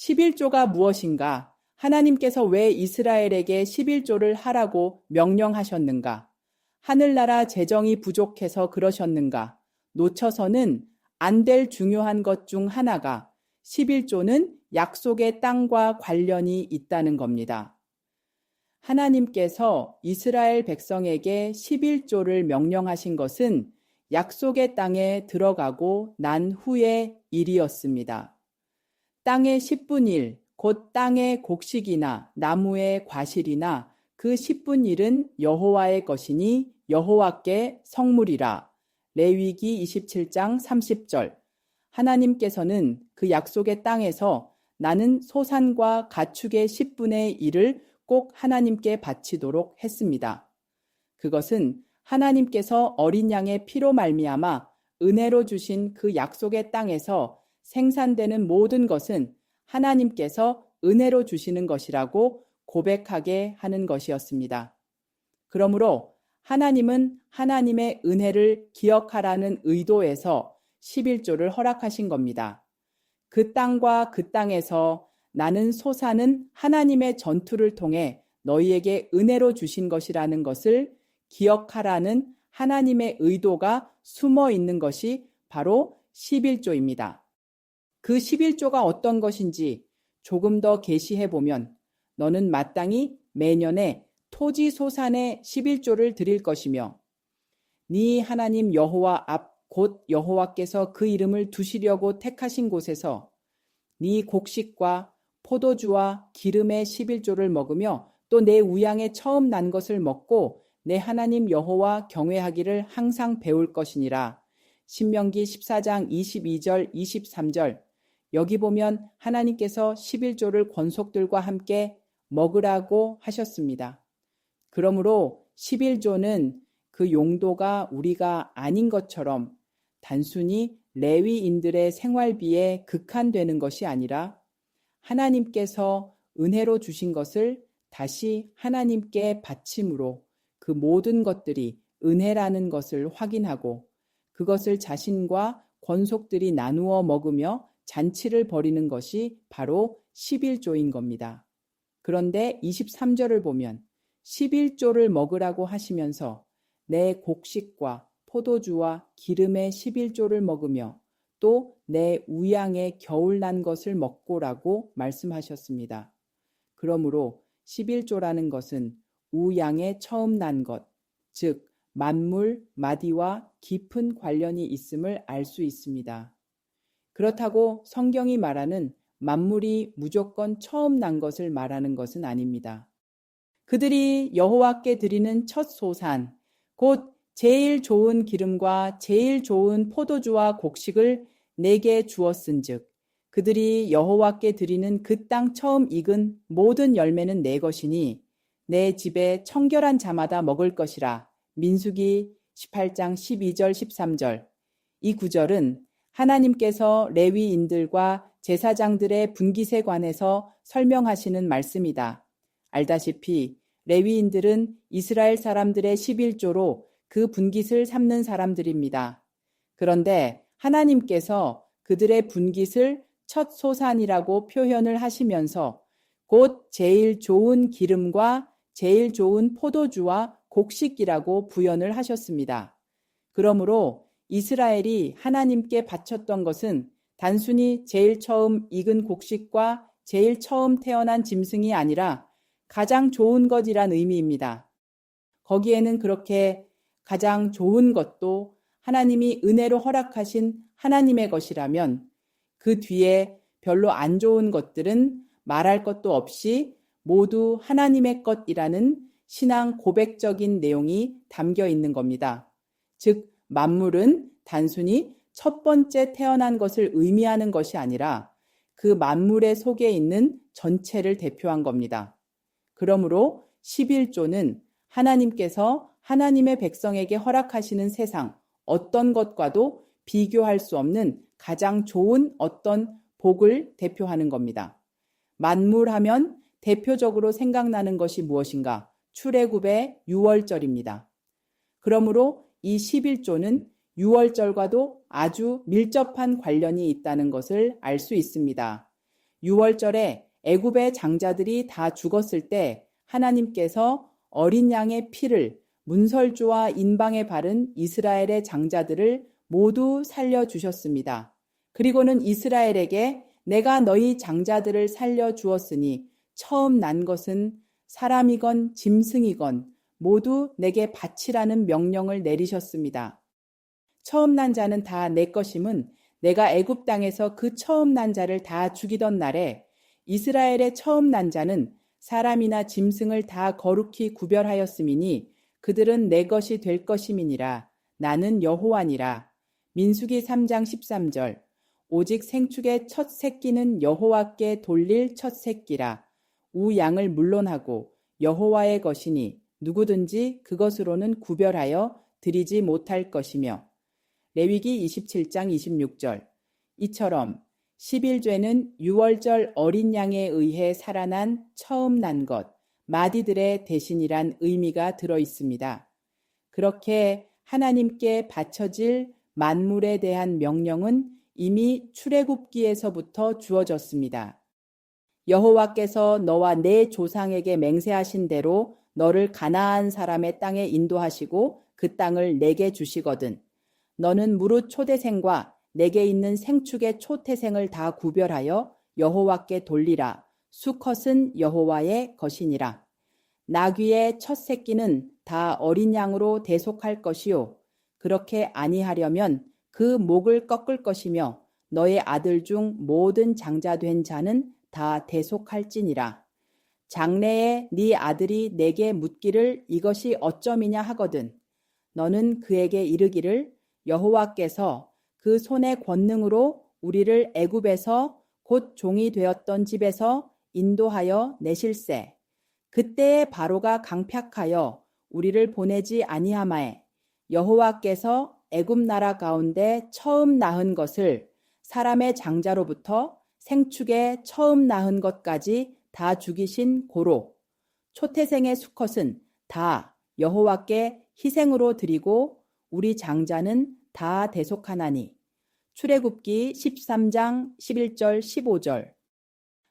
십일조가 무엇인가? 하나님께서 왜 이스라엘에게 십일조를 하라고 명령하셨는가? 하늘나라 재정이 부족해서 그러셨는가? 놓쳐서는 안 될 중요한 것 중 하나가 십일조는 약속의 땅과 관련이 있다는 겁니다. 하나님께서 이스라엘 백성에게 십일조를 명령하신 것은 약속의 땅에 들어가고 난 후의 일이었습니다. 땅의 10분 1, 곧 땅의 곡식이나 나무의 과실이나 그 10분 1은 여호와의 것이니 여호와께 성물이라. 레위기 27장 30절. 하나님께서는 그 약속의 땅에서 나는 소산과 가축의 10분의 1을 꼭 하나님께 바치도록 했습니다. 그것은 하나님께서 어린 양의 피로 말미암아 은혜로 주신 그 약속의 땅에서 생산되는 모든 것은 하나님께서 은혜로 주시는 것이라고 고백하게 하는 것이었습니다. 그러므로 하나님은 하나님의 은혜를 기억하라는 의도에서 11조를 허락하신 겁니다. 그 땅과 그 땅에서 나는 소산은 하나님의 전투를 통해 너희에게 은혜로 주신 것이라는 것을 기억하라는 하나님의 의도가 숨어 있는 것이 바로 11조입니다. 그 11조가 어떤 것인지 조금 더 계시해 보면 너는 마땅히 매년에 토지 소산의 11조를 드릴 것이며 네 하나님 여호와 앞 곧 여호와께서 그 이름을 두시려고 택하신 곳에서 네 곡식과 포도주와 기름의 11조를 먹으며 또 내 우양에 처음 난 것을 먹고 내 하나님 여호와 경외하기를 항상 배울 것이니라. 신명기 14장 22절 23절. 여기 보면 하나님께서 11조를 권속들과 함께 먹으라고 하셨습니다. 그러므로 11조는 그 용도가 우리가 아닌 것처럼 단순히 레위인들의 생활비에 극한되는 것이 아니라 하나님께서 은혜로 주신 것을 다시 하나님께 바침으로 그 모든 것들이 은혜라는 것을 확인하고 그것을 자신과 권속들이 나누어 먹으며 잔치를 벌이는 것이 바로 11조인 겁니다. 그런데 23절을 보면 11조를 먹으라고 하시면서 내 곡식과 포도주와 기름의 11조를 먹으며 또 내 우양에 겨울 난 것을 먹고라고 말씀하셨습니다. 그러므로 11조라는 것은 우양에 처음 난 것, 즉 만물, 마디와 깊은 관련이 있음을 알 수 있습니다. 그렇다고 성경이 말하는 만물이 무조건 처음 난 것을 말하는 것은 아닙니다. 그들이 여호와께 드리는 첫 소산, 곧 제일 좋은 기름과 제일 좋은 포도주와 곡식을 내게 주었은즉 그들이 여호와께 드리는 그 땅 처음 익은 모든 열매는 내 것이니 내 집에 청결한 자마다 먹을 것이라. 민수기 18장 12절 13절. 이 구절은 하나님께서 레위인들과 제사장들의 분깃에 관해서 설명하시는 말씀이다. 알다시피 레위인들은 이스라엘 사람들의 11조로 그 분깃을 삼는 사람들입니다. 그런데 하나님께서 그들의 분깃을 첫 소산이라고 표현을 하시면서 곧 제일 좋은 기름과 제일 좋은 포도주와 곡식이라고 부연을 하셨습니다. 그러므로 이스라엘이 하나님께 바쳤던 것은 단순히 제일 처음 익은 곡식과 제일 처음 태어난 짐승이 아니라 가장 좋은 것이란 의미입니다. 거기에는 그렇게 가장 좋은 것도 하나님이 은혜로 허락하신 하나님의 것이라면 그 뒤에 별로 안 좋은 것들은 말할 것도 없이 모두 하나님의 것이라는 신앙 고백적인 내용이 담겨 있는 겁니다. 즉 만물은 단순히 첫 번째 태어난 것을 의미하는 것이 아니라 그 만물의 속에 있는 전체를 대표한 겁니다. 그러므로 11조는 하나님께서 하나님의 백성에게 허락하시는 세상 어떤 것과도 비교할 수 없는 가장 좋은 어떤 복을 대표하는 겁니다. 만물하면 대표적으로 생각나는 것이 무엇인가? 출애굽의 6월절입니다. 그러므로 이 11조는 6월절과도 아주 밀접한 관련이 있다는 것을 알 수 있습니다. 유월절에 애굽의 장자들이 다 죽었을 때 하나님께서 어린 양의 피를 문설주와 인방에 바른 이스라엘의 장자들을 모두 살려주셨습니다. 그리고는 이스라엘에게 내가 너희 장자들을 살려주었으니 처음 난 것은 사람이건 짐승이건 모두 내게 바치라는 명령을 내리셨습니다. 처음 난 자는 다 내 것임은 내가 애굽 땅에서 그 처음 난 자를 다 죽이던 날에 이스라엘의 처음 난 자는 사람이나 짐승을 다 거룩히 구별하였음이니 그들은 내 것이 될 것임이니라. 나는 여호와니라. 민수기 3장 13절. 오직 생축의 첫 새끼는 여호와께 돌릴 첫 새끼라. 우 양을 물론하고 여호와의 것이니 누구든지 그것으로는 구별하여 드리지 못할 것이며. 레위기 27장 26절. 이처럼 11죄는 유월절 어린 양에 의해 살아난 처음 난 것, 마디들의 대신이란 의미가 들어 있습니다. 그렇게 하나님께 바쳐질 만물에 대한 명령은 이미 출애굽기에서부터 주어졌습니다. 여호와께서 너와 내 조상에게 맹세하신 대로 너를 가나안 사람의 땅에 인도하시고 그 땅을 내게 주시거든. 너는 무릇 초대생과 내게 있는 생축의 초태생을 다 구별하여 여호와께 돌리라. 수컷은 여호와의 것이니라. 나귀의 첫 새끼는 다 어린 양으로 대속할 것이요. 그렇게 아니하려면 그 목을 꺾을 것이며 너의 아들 중 모든 장자된 자는 다 대속할지니라. 장래에 네 아들이 내게 묻기를 이것이 어쩌미냐 하거든. 너는 그에게 이르기를 여호와께서 그 손의 권능으로 우리를 애굽에서 곧 종이 되었던 집에서 인도하여 내실세. 그때에 바로가 강팍하여 우리를 보내지 아니하마에 여호와께서 애굽 나라 가운데 처음 낳은 것을 사람의 장자로부터 생축의 처음 낳은 것까지 다 죽이신 고로 초태생의 수컷은 다 여호와께 희생으로 드리고 우리 장자는 다 대속하나니. 출애굽기 13장 11절 15절.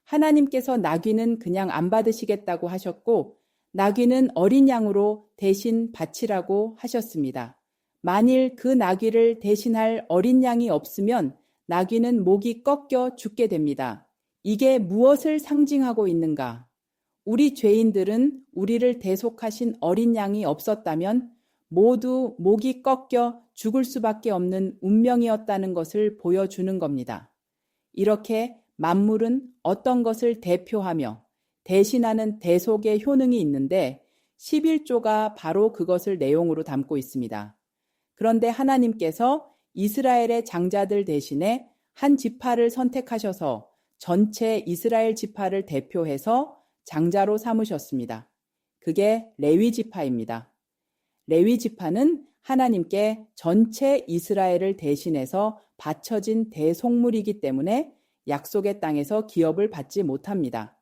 하나님께서 나귀는 그냥 안 받으시겠다고 하셨고 나귀는 어린 양으로 대신 바치라고 하셨습니다. 만일 그 나귀를 대신할 어린 양이 없으면 나귀는 목이 꺾여 죽게 됩니다. 이게 무엇을 상징하고 있는가? 우리 죄인들은 우리를 대속하신 어린 양이 없었다면 모두 목이 꺾여 죽을 수밖에 없는 운명이었다는 것을 보여주는 겁니다. 이렇게 만물은 어떤 것을 대표하며 대신하는 대속의 효능이 있는데 11조가 바로 그것을 내용으로 담고 있습니다. 그런데 하나님께서 이스라엘의 장자들 대신에 한 지파를 선택하셔서 전체 이스라엘 지파를 대표해서 장자로 삼으셨습니다. 그게 레위 지파입니다. 레위 지파는 하나님께 전체 이스라엘을 대신해서 바쳐진 대속물이기 때문에 약속의 땅에서 기업을 받지 못합니다.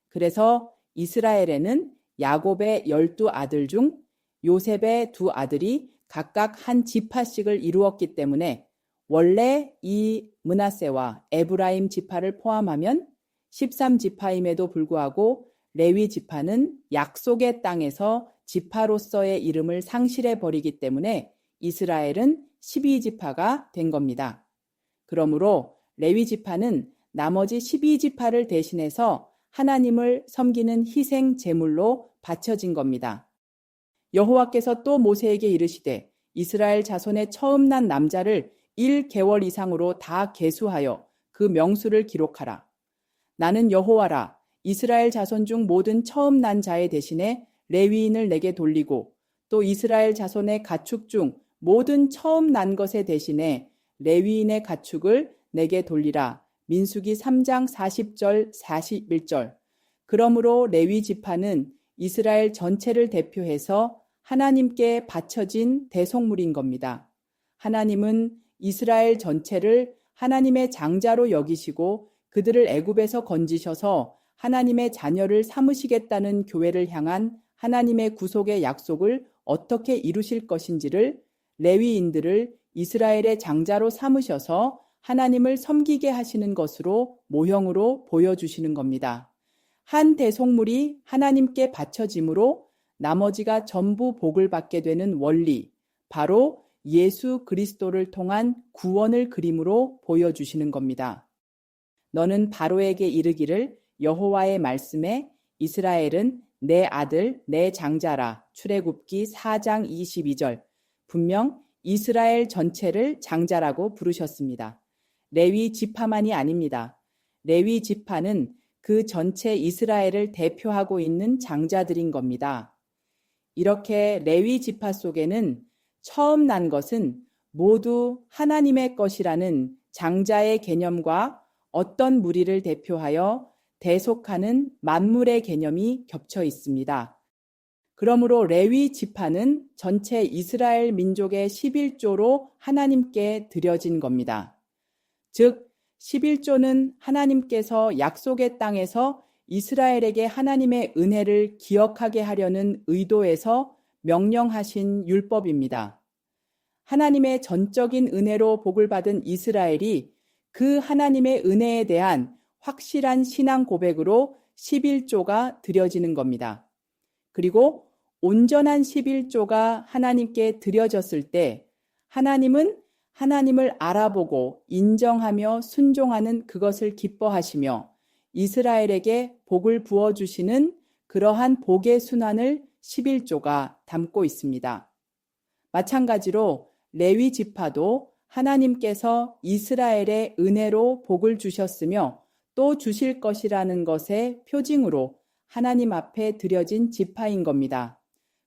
그래서 이스라엘에는 야곱의 12아들 중 요셉의 2아들이 각각 한 지파씩을 이루었기 때문에 원래 이 므낫세와 에브라임 지파를 포함하면 13지파임에도 불구하고 레위 지파는 약속의 땅에서 지파로서의 이름을 상실해 버리기 때문에 이스라엘은 12지파가 된 겁니다. 그러므로 레위 지파는 나머지 12지파를 대신해서 하나님을 섬기는 희생 제물로 바쳐진 겁니다. 여호와께서 또 모세에게 이르시되 이스라엘 자손의 처음 난 남자를 1개월 이상으로 다 계수하여 그 명수를 기록하라. 나는 여호와라. 이스라엘 자손 중 모든 처음 난 자의 대신에 레위인을 내게 돌리고 또 이스라엘 자손의 가축 중 모든 처음 난 것의 대신에 레위인의 가축을 내게 돌리라. 민수기 3장 40절 41절. 그러므로 레위 지파는 이스라엘 전체를 대표해서 하나님께 바쳐진 대속물인 겁니다. 하나님은 이스라엘 전체를 하나님의 장자로 여기시고 그들을 애굽에서 건지셔서 하나님의 자녀를 삼으시겠다는 교회를 향한 하나님의 구속의 약속을 어떻게 이루실 것인지를 레위인들을 이스라엘의 장자로 삼으셔서 하나님을 섬기게 하시는 것으로 모형으로 보여주시는 겁니다. 한 대속물이 하나님께 바쳐짐으로 나머지가 전부 복을 받게 되는 원리, 바로 예수 그리스도를 통한 구원을 그림으로 보여주시는 겁니다. 너는 바로에게 이르기를 여호와의 말씀에 이스라엘은 내 아들 내 장자라. 출애굽기 4장 22절. 분명 이스라엘 전체를 장자라고 부르셨습니다. 레위 지파만이 아닙니다. 레위 지파는 그 전체 이스라엘을 대표하고 있는 장자들인 겁니다. 이렇게 레위 지파 속에는 처음 난 것은 모두 하나님의 것이라는 장자의 개념과 어떤 무리를 대표하여 대속하는 만물의 개념이 겹쳐 있습니다. 그러므로 레위 지파는 전체 이스라엘 민족의 11조로 하나님께 드려진 겁니다. 즉 11조는 하나님께서 약속의 땅에서 이스라엘에게 하나님의 은혜를 기억하게 하려는 의도에서 명령하신 율법입니다. 하나님의 전적인 은혜로 복을 받은 이스라엘이 그 하나님의 은혜에 대한 확실한 신앙 고백으로 11조가 드려지는 겁니다. 그리고 온전한 11조가 하나님께 드려졌을 때 하나님은 하나님을 알아보고 인정하며 순종하는 그것을 기뻐하시며 이스라엘에게 복을 부어주시는 그러한 복의 순환을 11조가 담고 있습니다. 마찬가지로 레위 지파도 하나님께서 이스라엘의 은혜로 복을 주셨으며 또 주실 것이라는 것의 표징으로 하나님 앞에 드려진 지파인 겁니다.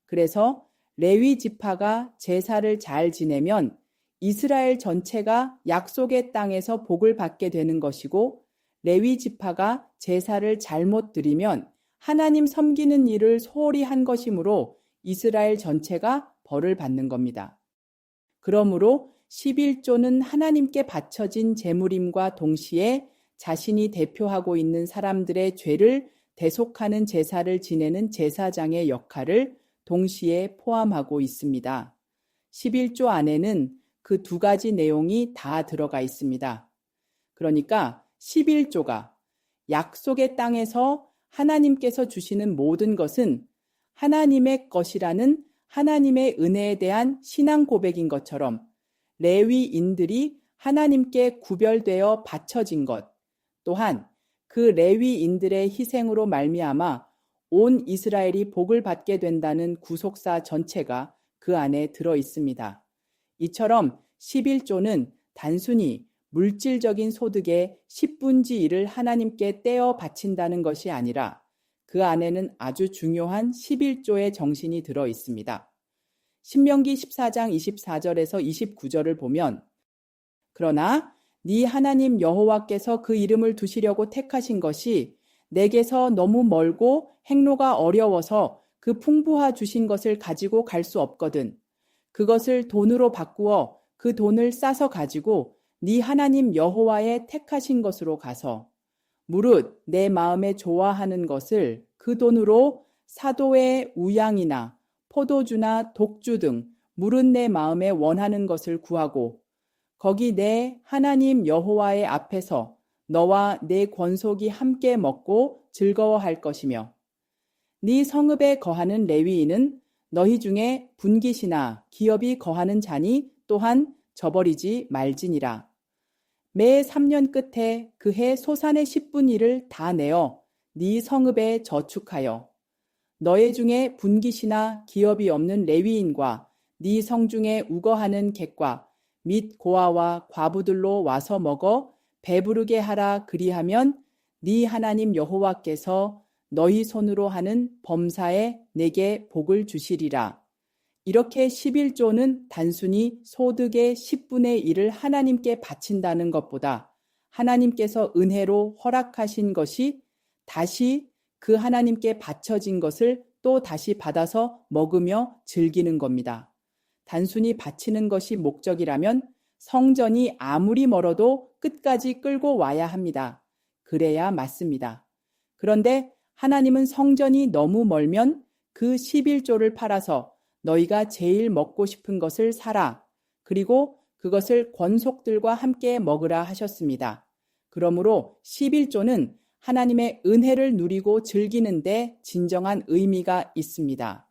그래서 레위 지파가 제사를 잘 지내면 이스라엘 전체가 약속의 땅에서 복을 받게 되는 것이고 레위 지파가 제사를 잘못 드리면 하나님 섬기는 일을 소홀히 한 것이므로 이스라엘 전체가 벌을 받는 겁니다. 그러므로 11조는 하나님께 바쳐진 제물임과 동시에 자신이 대표하고 있는 사람들의 죄를 대속하는 제사를 지내는 제사장의 역할을 동시에 포함하고 있습니다. 11조 안에는 그 두 가지 내용이 다 들어가 있습니다. 그러니까 11조가 약속의 땅에서 하나님께서 주시는 모든 것은 하나님의 것이라는 하나님의 은혜에 대한 신앙 고백인 것처럼 레위인들이 하나님께 구별되어 바쳐진 것, 또한 그 레위인들의 희생으로 말미암아 온 이스라엘이 복을 받게 된다는 구속사 전체가 그 안에 들어 있습니다. 이처럼 11조는 단순히 물질적인 소득의 10분지 1을 하나님께 떼어 바친다는 것이 아니라 그 안에는 아주 중요한 11조의 정신이 들어 있습니다. 신명기 14장 24절에서 29절을 보면 그러나 네 하나님 여호와께서 그 이름을 두시려고 택하신 것이 내게서 너무 멀고 행로가 어려워서 그 풍부하 주신 것을 가지고 갈 수 없거든. 그것을 돈으로 바꾸어 그 돈을 싸서 가지고 네 하나님 여호와의 택하신 것으로 가서 무릇 내 마음에 좋아하는 것을 그 돈으로 사도의 우양이나 포도주나 독주 등 무릇 내 마음에 원하는 것을 구하고 거기 내 하나님 여호와의 앞에서 너와 내 권속이 함께 먹고 즐거워할 것이며 네 성읍에 거하는 레위인은 너희 중에 분깃이나 기업이 거하는 자니 또한 저버리지 말지니라. 매 3년 끝에 그해 소산의 10분 1을 다 내어 네 성읍에 저축하여 너희 중에 분깃이나 기업이 없는 레위인과 네 성중에 우거하는 객과 및 고아와 과부들로 와서 먹어 배부르게 하라. 그리하면 네 하나님 여호와께서 너희 손으로 하는 범사에 내게 복을 주시리라. 이렇게 11조는 단순히 소득의 10분의 1을 하나님께 바친다는 것보다 하나님께서 은혜로 허락하신 것이 다시 그 하나님께 바쳐진 것을 또 다시 받아서 먹으며 즐기는 겁니다. 단순히 바치는 것이 목적이라면 성전이 아무리 멀어도 끝까지 끌고 와야 합니다. 그래야 맞습니다. 그런데 하나님은 성전이 너무 멀면 그 11조를 팔아서 너희가 제일 먹고 싶은 것을 사라. 그리고 그것을 권속들과 함께 먹으라 하셨습니다. 그러므로 11조는 하나님의 은혜를 누리고 즐기는 데 진정한 의미가 있습니다.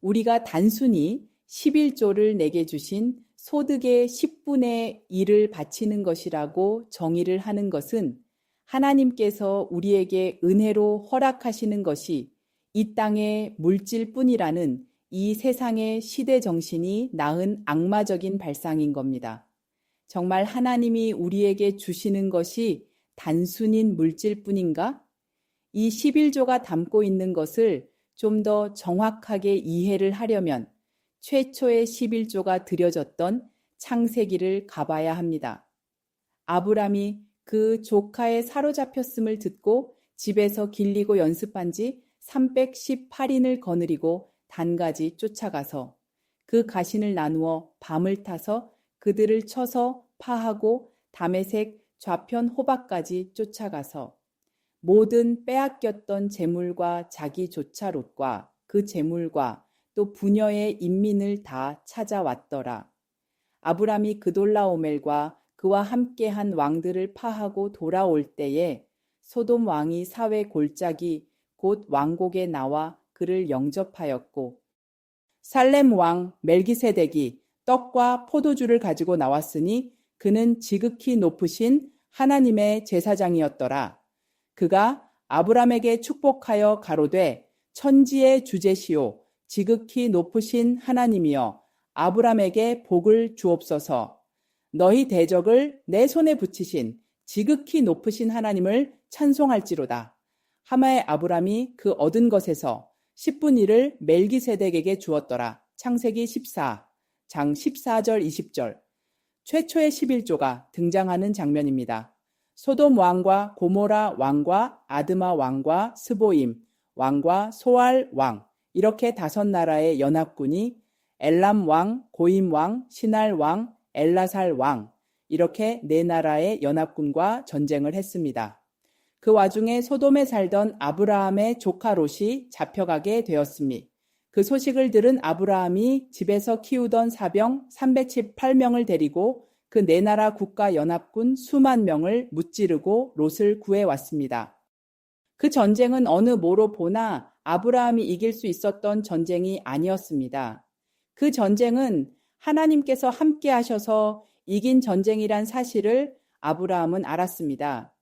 우리가 단순히 11조를 내게 주신 소득의 10분의 1을 바치는 것이라고 정의를 하는 것은 하나님께서 우리에게 은혜로 허락하시는 것이 이 땅의 물질뿐이라는 이 세상의 시대 정신이 낳은 악마적인 발상인 겁니다. 정말 하나님이 우리에게 주시는 것이 단순인 물질뿐인가? 이 11조가 담고 있는 것을 좀 더 정확하게 이해를 하려면 최초의 11조가 드려졌던 창세기를 가봐야 합니다. 아브람이 그 조카에 사로잡혔음을 듣고 집에서 길리고 연습한 지 318인을 거느리고 단가지 쫓아가서 그 가신을 나누어 밤을 타서 그들을 쳐서 파하고 다메색 좌편 호박까지 쫓아가서 모든 빼앗겼던 재물과 자기 조차롯과 그 재물과 또 부녀의 인민을 다 찾아왔더라. 아브람이 그돌라오멜과 그와 함께한 왕들을 파하고 돌아올 때에 소돔 왕이 사회 골짜기 곧 왕곡에 나와 그를 영접하였고 살렘 왕 멜기세덱이 떡과 포도주를 가지고 나왔으니 그는 지극히 높으신 하나님의 제사장이었더라. 그가 아브람에게 축복하여 가로되 천지의 주제시오 지극히 높으신 하나님이여 아브람에게 복을 주옵소서. 너희 대적을 내 손에 붙이신 지극히 높으신 하나님을 찬송할지로다. 하마의 아브람이 그 얻은 것에서 10분 1을 멜기세덱에게 주었더라. 창세기 14장 14절 20절. 최초의 11조가 등장하는 장면입니다. 소돔 왕과 고모라 왕과 아드마 왕과 스보임 왕과 소알 왕 이렇게 5나라의 연합군이 엘람 왕, 고임 왕, 시날 왕, 엘라살 왕 이렇게 4나라의 연합군과 전쟁을 했습니다. 그 와중에 소돔에 살던 아브라함의 조카 롯이 잡혀가게 되었으니 그 소식을 들은 아브라함이 집에서 키우던 사병 318명을 데리고 그 4나라 국가 연합군 수만 명을 무찌르고 롯을 구해왔습니다. 그 전쟁은 어느 뭐로 보나 아브라함이 이길 수 있었던 전쟁이 아니었습니다. 그 전쟁은 하나님께서 함께 하셔서 이긴 전쟁이란 사실을 아브라함은 알았습니다.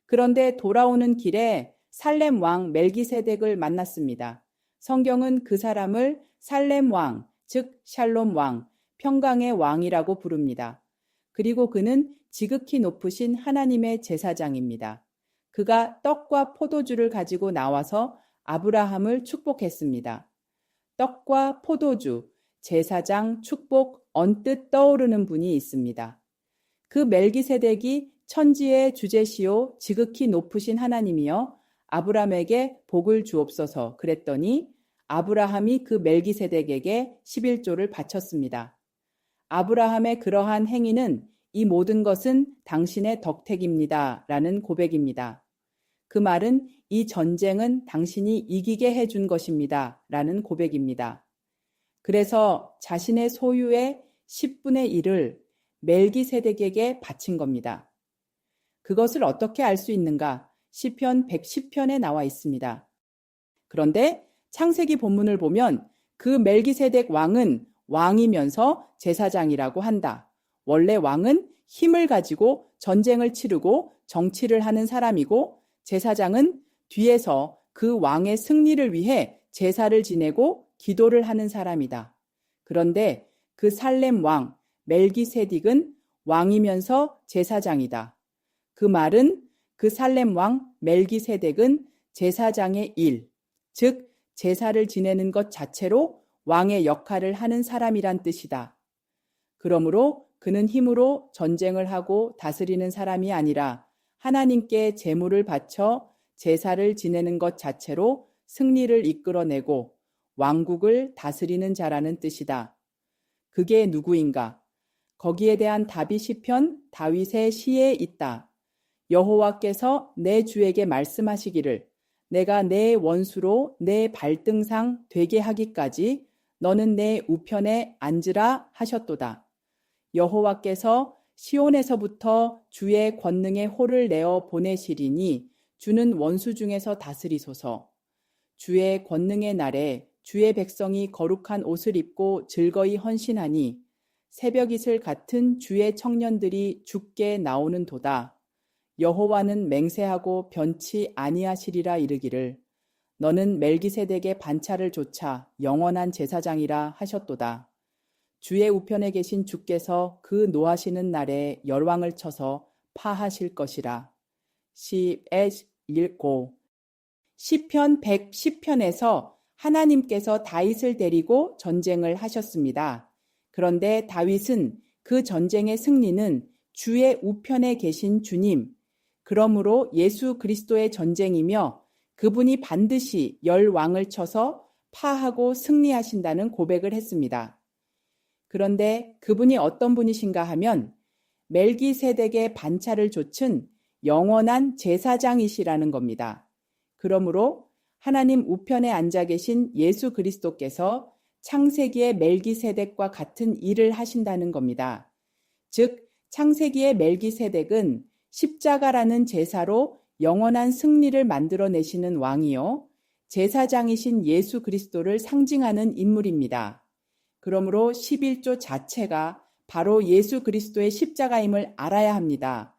그런데 돌아오는 길에 살렘 왕 멜기세덱을 만났습니다. 성경은 그 사람을 살렘 왕, 즉 샬롬 왕, 평강의 왕이라고 부릅니다. 그리고 그는 지극히 높으신 하나님의 제사장입니다. 그가 떡과 포도주를 가지고 나와서 아브라함을 축복했습니다. 떡과 포도주, 제사장, 축복, 언뜻 떠오르는 분이 있습니다. 그 멜기세덱이 천지의 주제시오 지극히 높으신 하나님이여 아브라함에게 복을 주옵소서 그랬더니 아브라함이 그 멜기세덱에게 11조를 바쳤습니다. 아브라함의 그러한 행위는 이 모든 것은 당신의 덕택입니다. 라는 고백입니다. 그 말은 이 전쟁은 당신이 이기게 해준 것입니다. 라는 고백입니다. 그래서 자신의 소유의 10분의 1을 멜기세덱에게 바친 겁니다. 그것을 어떻게 알 수 있는가? 시편 110편에 나와 있습니다. 그런데 창세기 본문을 보면 그 멜기세덱 왕은 왕이면서 제사장이라고 한다. 원래 왕은 힘을 가지고 전쟁을 치르고 정치를 하는 사람이고 제사장은 뒤에서 그 왕의 승리를 위해 제사를 지내고 기도를 하는 사람이다. 그런데 그 살렘 왕 멜기세덱은 왕이면서 제사장이다. 그 말은 그 살렘 왕 멜기세덱은 제사장의 일, 즉 제사를 지내는 것 자체로 왕의 역할을 하는 사람이란 뜻이다. 그러므로 그는 힘으로 전쟁을 하고 다스리는 사람이 아니라 하나님께 제물을 바쳐 제사를 지내는 것 자체로 승리를 이끌어내고 왕국을 다스리는 자라는 뜻이다. 그게 누구인가? 거기에 대한 답이 시편 다윗의 시에 있다. 여호와께서 내 주에게 말씀하시기를 내가 내 원수로 내 발등상 되게 하기까지 너는 내 우편에 앉으라 하셨도다. 여호와께서 시온에서부터 주의 권능의 호를 내어 보내시리니 주는 원수 중에서 다스리소서. 주의 권능의 날에 주의 백성이 거룩한 옷을 입고 즐거이 헌신하니 새벽 이슬 같은 주의 청년들이 죽게 나오는도다. 여호와는 맹세하고 변치 아니하시리라 이르기를 너는 멜기세덱의 반차를 조차 영원한 제사장이라 하셨도다. 주의 우편에 계신 주께서 그 노하시는 날에 열왕을 쳐서 파하실 것이라. 읽고 시편 110편에서 하나님께서 다윗을 데리고 전쟁을 하셨습니다. 그런데 다윗은 그 전쟁의 승리는 주의 우편에 계신 주님, 그러므로 예수 그리스도의 전쟁이며 그분이 반드시 열왕을 쳐서 파하고 승리하신다는 고백을 했습니다. 그런데 그분이 어떤 분이신가 하면 멜기세덱의 반차를 좇은 영원한 제사장이시라는 겁니다. 그러므로 하나님 우편에 앉아 계신 예수 그리스도께서 창세기의 멜기세덱과 같은 일을 하신다는 겁니다. 즉 창세기의 멜기세덱은 십자가라는 제사로 영원한 승리를 만들어내시는 왕이요 제사장이신 예수 그리스도를 상징하는 인물입니다. 그러므로 11조 자체가 바로 예수 그리스도의 십자가임을 알아야 합니다.